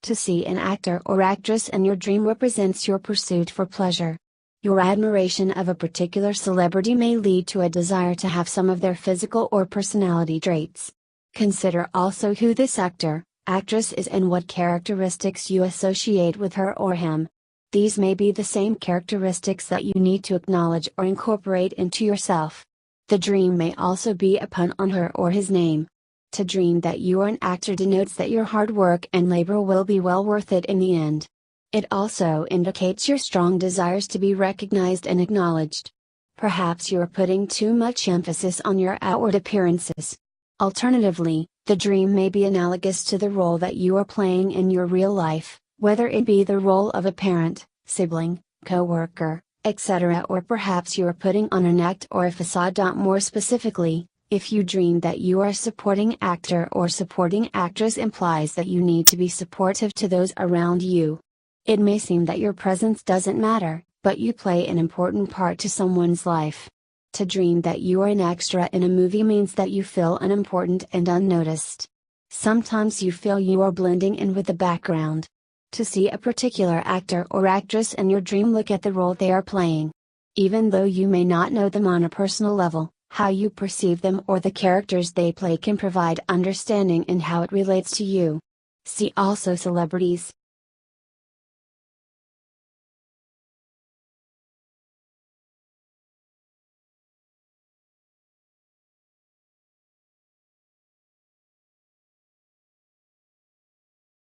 To see an actor or actress in your dream represents your pursuit for pleasure. Your admiration of a particular celebrity may lead to a desire to have some of their physical or personality traits. Consider also who this actor, actress is and what characteristics you associate with her or him. These may be the same characteristics that you need to acknowledge or incorporate into yourself. The dream may also be a pun on her or his name. To dream that you are an actor denotes that your hard work and labor will be well worth it in the end. It also indicates your strong desires to be recognized and acknowledged. Perhaps you are putting too much emphasis on your outward appearances. Alternatively, the dream may be analogous to the role that you are playing in your real life, whether it be the role of a parent, sibling, co-worker, etc., or perhaps you are putting on an act or a facade. More specifically, if you dream that you are a supporting actor or supporting actress implies that you need to be supportive to those around you. It may seem that your presence doesn't matter, but you play an important part to someone's life. To dream that you are an extra in a movie means that you feel unimportant and unnoticed. Sometimes you feel you are blending in with the background. To see a particular actor or actress in your dream, look at the role they are playing. Even though you may not know them on a personal level, how you perceive them or the characters they play can provide understanding in how it relates to you. See also celebrities.